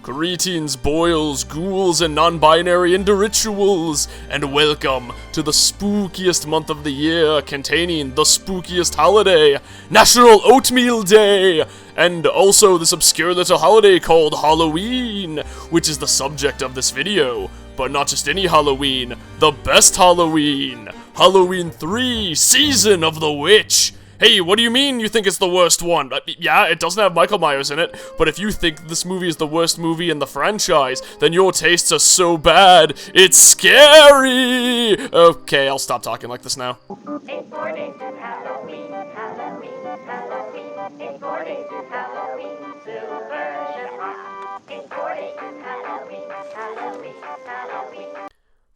Greetings, boils, ghouls, and non-binary individuals, and welcome to the spookiest month of the year, containing the spookiest holiday, National Oatmeal Day, and also this obscure little holiday called Halloween, which is the subject of this video. But not just any Halloween, the best Halloween! Halloween 3, Season of the Witch! Hey, what do you mean you think it's the worst one? Yeah, it doesn't have Michael Myers in it, but if you think this movie is the worst movie in the franchise, then your tastes are so bad, it's scary! Okay, I'll stop talking like this now. It's 4 days to Halloween, Halloween, Halloween. It's 4 days to Halloween, super shock. It's 4 days to Halloween, Halloween, Halloween.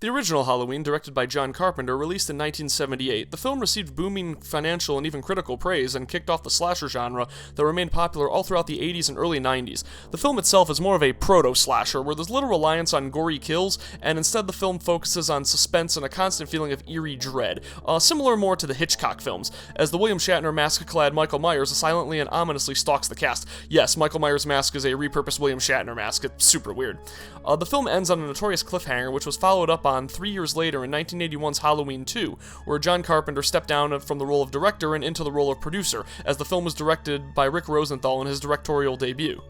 The original Halloween, directed by John Carpenter, released in 1978. The film received booming financial and even critical praise and kicked off the slasher genre that remained popular all throughout the 80s and early 90s. The film itself is more of a proto-slasher, where there's little reliance on gory kills, and instead the film focuses on suspense and a constant feeling of eerie dread, similar more to the Hitchcock films, as the William Shatner mask-clad Michael Myers silently and ominously stalks the cast. Yes, Michael Myers' mask is a repurposed William Shatner mask. It's super weird. The film ends on a notorious cliffhanger, which was followed up on 3 years later in 1981's Halloween 2, where John Carpenter stepped down from the role of director and into the role of producer, as the film was directed by Rick Rosenthal in his directorial debut.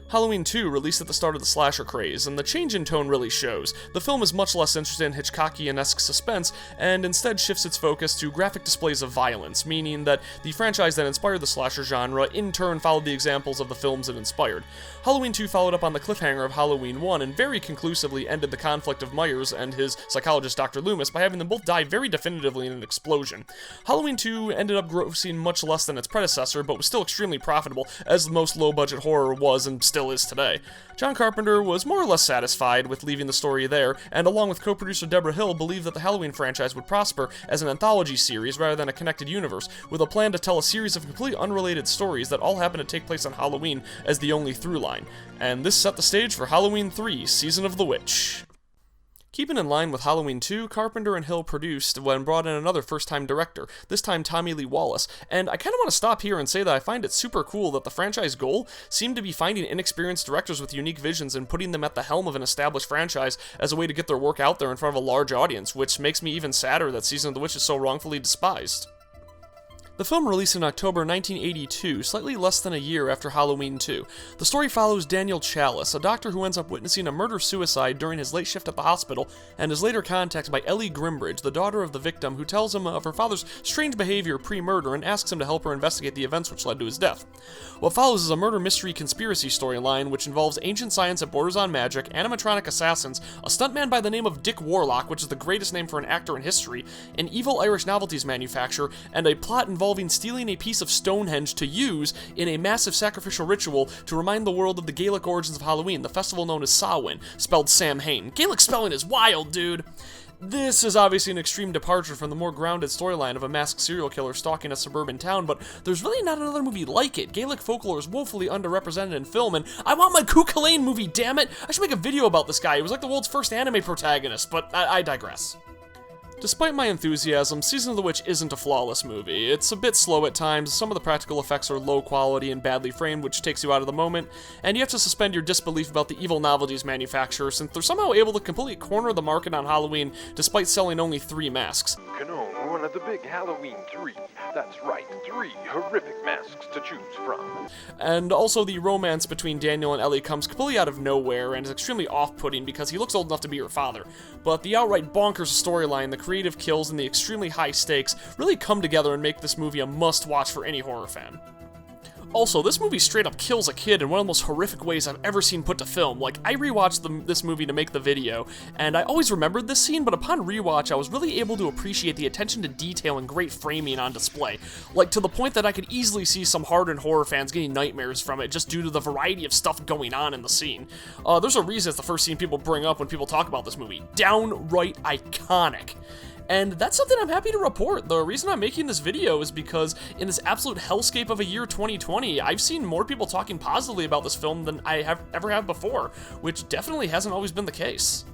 Halloween 2 released at the start of the slasher craze, and the change in tone really shows. The film is much less interested in Hitchcockian-esque suspense, and instead shifts its focus to graphic displays of violence, meaning that the franchise that inspired the slasher genre in turn followed the examples of the films it inspired. Halloween 2 followed up on the cliffhanger of Halloween 1, and very conclusively ended the conflict of Myers and his psychologist Dr. Loomis by having them both die very definitively in an explosion. Halloween 2 ended up grossing much less than its predecessor, but was still extremely profitable, as most low-budget horror was and still is today. John Carpenter was more or less satisfied with leaving the story there, and along with co-producer Deborah Hill, believed that the Halloween franchise would prosper as an anthology series rather than a connected universe, with a plan to tell a series of completely unrelated stories that all happen to take place on Halloween as the only through line. And this set the stage for Halloween 3, Season of the Witch. Keeping in line with Halloween 2, Carpenter and Hill produced and brought in another first-time director, this time Tommy Lee Wallace, and I kind of want to stop here and say that I find it super cool that the franchise goal seemed to be finding inexperienced directors with unique visions and putting them at the helm of an established franchise as a way to get their work out there in front of a large audience, which makes me even sadder that Season of the Witch is so wrongfully despised. The film released in October 1982, slightly less than a year after Halloween 2. The story follows Daniel Chalice, a doctor who ends up witnessing a murder-suicide during his late shift at the hospital, and is later contacted by Ellie Grimbridge, the daughter of the victim, who tells him of her father's strange behavior pre-murder and asks him to help her investigate the events which led to his death. What follows is a murder mystery conspiracy storyline which involves ancient science that borders on magic, animatronic assassins, a stuntman by the name of Dick Warlock, which is the greatest name for an actor in history, an evil Irish novelties manufacturer, and a plot involving stealing a piece of Stonehenge to use in a massive sacrificial ritual to remind the world of the Gaelic origins of Halloween, the festival known as Samhain, spelled Sam Hain. Gaelic spelling is wild, dude! This is obviously an extreme departure from the more grounded storyline of a masked serial killer stalking a suburban town, but there's really not another movie like it. Gaelic folklore is woefully underrepresented in film, and I want my Cú Chulainn movie, damn it! I should make a video about this guy. He was like the world's first anime protagonist, but I digress. Despite my enthusiasm, Season of the Witch isn't a flawless movie. It's a bit slow at times, some of the practical effects are low quality and badly framed, which takes you out of the moment, and you have to suspend your disbelief about the evil novelties manufacturer since they're somehow able to completely corner the market on Halloween despite selling only 3 masks. Canon, one of the big Halloween 3. That's right, 3 horrific masks to choose from. And also the romance between Daniel and Ellie comes completely out of nowhere and is extremely off-putting because he looks old enough to be her father. But the outright bonkers storyline, the creative kills, and the extremely high stakes really come together and make this movie a must-watch for any horror fan. Also, this movie straight up kills a kid in one of the most horrific ways I've ever seen put to film. Like, I rewatched this movie to make the video, and I always remembered this scene, but upon rewatch, I was really able to appreciate the attention to detail and great framing on display. Like, to the point that I could easily see some hardened horror fans getting nightmares from it just due to the variety of stuff going on in the scene. There's a reason it's the first scene people bring up when people talk about this movie. Downright iconic. And that's something I'm happy to report. The reason I'm making this video is because in this absolute hellscape of a year 2020, I've seen more people talking positively about this film than I ever have before, which definitely hasn't always been the case.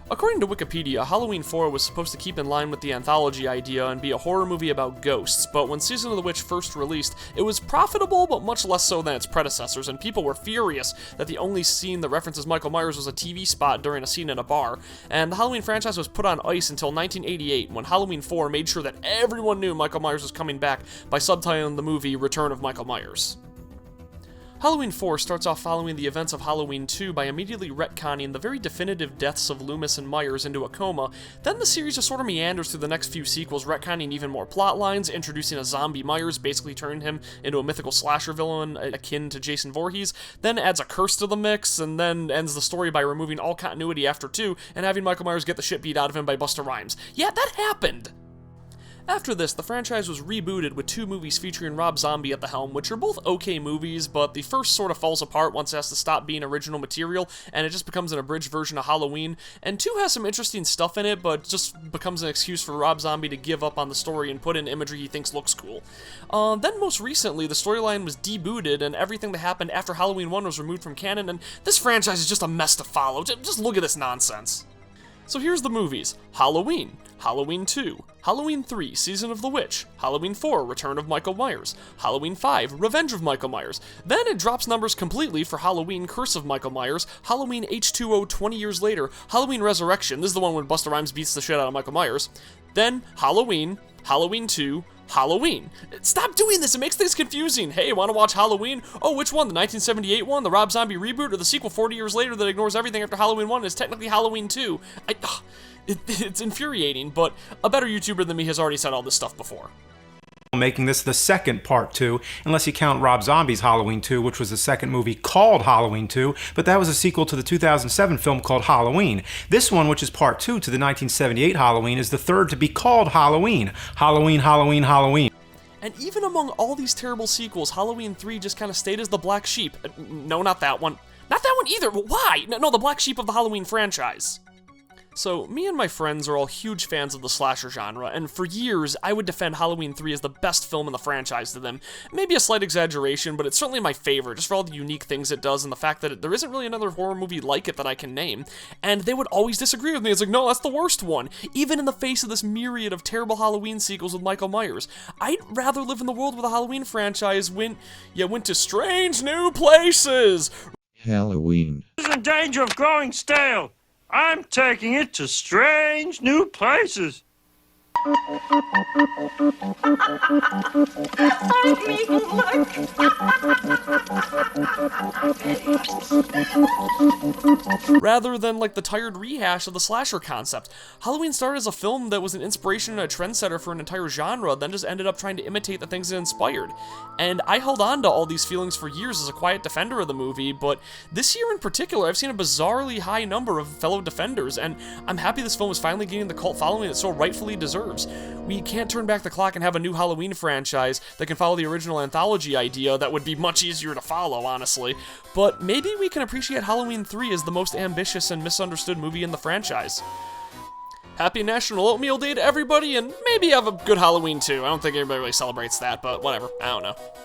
According to Wikipedia, Halloween 4 was supposed to keep in line with the anthology idea and be a horror movie about ghosts, but when Season of the Witch first released, it was profitable, but much less so than its predecessors, and people were furious that the only scene that references Michael Myers was a TV spot during a scene in a bar, and the Halloween franchise was put on ice until 1988, when Halloween 4 made sure that everyone knew Michael Myers was coming back by subtitling the movie Return of Michael Myers. Halloween 4 starts off following the events of Halloween 2 by immediately retconning the very definitive deaths of Loomis and Myers into a coma. Then the series just sort of meanders through the next few sequels, retconning even more plot lines, introducing a zombie Myers, basically turning him into a mythical slasher villain akin to Jason Voorhees, then adds a curse to the mix, and then ends the story by removing all continuity after 2 and having Michael Myers get the shit beat out of him by Busta Rhymes. Yeah, that happened! After this, the franchise was rebooted with 2 movies featuring Rob Zombie at the helm, which are both okay movies, but the first sort of falls apart once it has to stop being original material, and it just becomes an abridged version of Halloween, and 2 has some interesting stuff in it, but just becomes an excuse for Rob Zombie to give up on the story and put in imagery he thinks looks cool. Then most recently, the storyline was debooted, and everything that happened after Halloween 1 was removed from canon, and this franchise is just a mess to follow. Just look at this nonsense. So here's the movies: Halloween, Halloween 2, Halloween 3, Season of the Witch, Halloween 4, Return of Michael Myers, Halloween 5, Revenge of Michael Myers. Then it drops numbers completely for Halloween, Curse of Michael Myers, Halloween H2O 20 years later, Halloween Resurrection, this is the one when Busta Rhymes beats the shit out of Michael Myers, then Halloween, Halloween 2, Halloween. Stop doing this, it makes things confusing. Hey, wanna watch Halloween? Oh, which one? The 1978 one, the Rob Zombie reboot, or the sequel 40 years later that ignores everything after Halloween 1 and is technically Halloween 2? It's infuriating, but a better YouTuber than me has already said all this stuff before. Making this the second part 2, unless you count Rob Zombie's Halloween 2, which was the second movie called Halloween 2, but that was a sequel to the 2007 film called Halloween. This one, which is part 2 to the 1978 Halloween, is the third to be called Halloween. Halloween, Halloween, Halloween. And even among all these terrible sequels, Halloween 3 just kind of stayed as the black sheep. No, not that one. Not that one either. Why? No, the black sheep of the Halloween franchise. So, me and my friends are all huge fans of the slasher genre, and for years, I would defend Halloween 3 as the best film in the franchise to them. Maybe a slight exaggeration, but it's certainly my favorite, just for all the unique things it does and the fact that there isn't really another horror movie like it that I can name. And they would always disagree with me. It's like, no, that's the worst one, even in the face of this myriad of terrible Halloween sequels with Michael Myers. I'd rather live in the world where the Halloween franchise went to strange new places! Halloween. Is in danger of growing stale. I'm taking it to strange new places. Rather than like the tired rehash of the slasher concept. Halloween started as a film that was an inspiration and a trendsetter for an entire genre, then just ended up trying to imitate the things it inspired. And I held on to all these feelings for years as a quiet defender of the movie, but this year in particular, I've seen a bizarrely high number of fellow defenders, and I'm happy this film is finally getting the cult following it so rightfully deserves. We can't turn back the clock and have a new Halloween franchise that can follow the original anthology idea. That would be much easier to follow, honestly. But maybe we can appreciate Halloween 3 as the most ambitious and misunderstood movie in the franchise. Happy National Oatmeal Day to everybody, and maybe have a good Halloween too. I don't think anybody really celebrates that, but whatever. I don't know.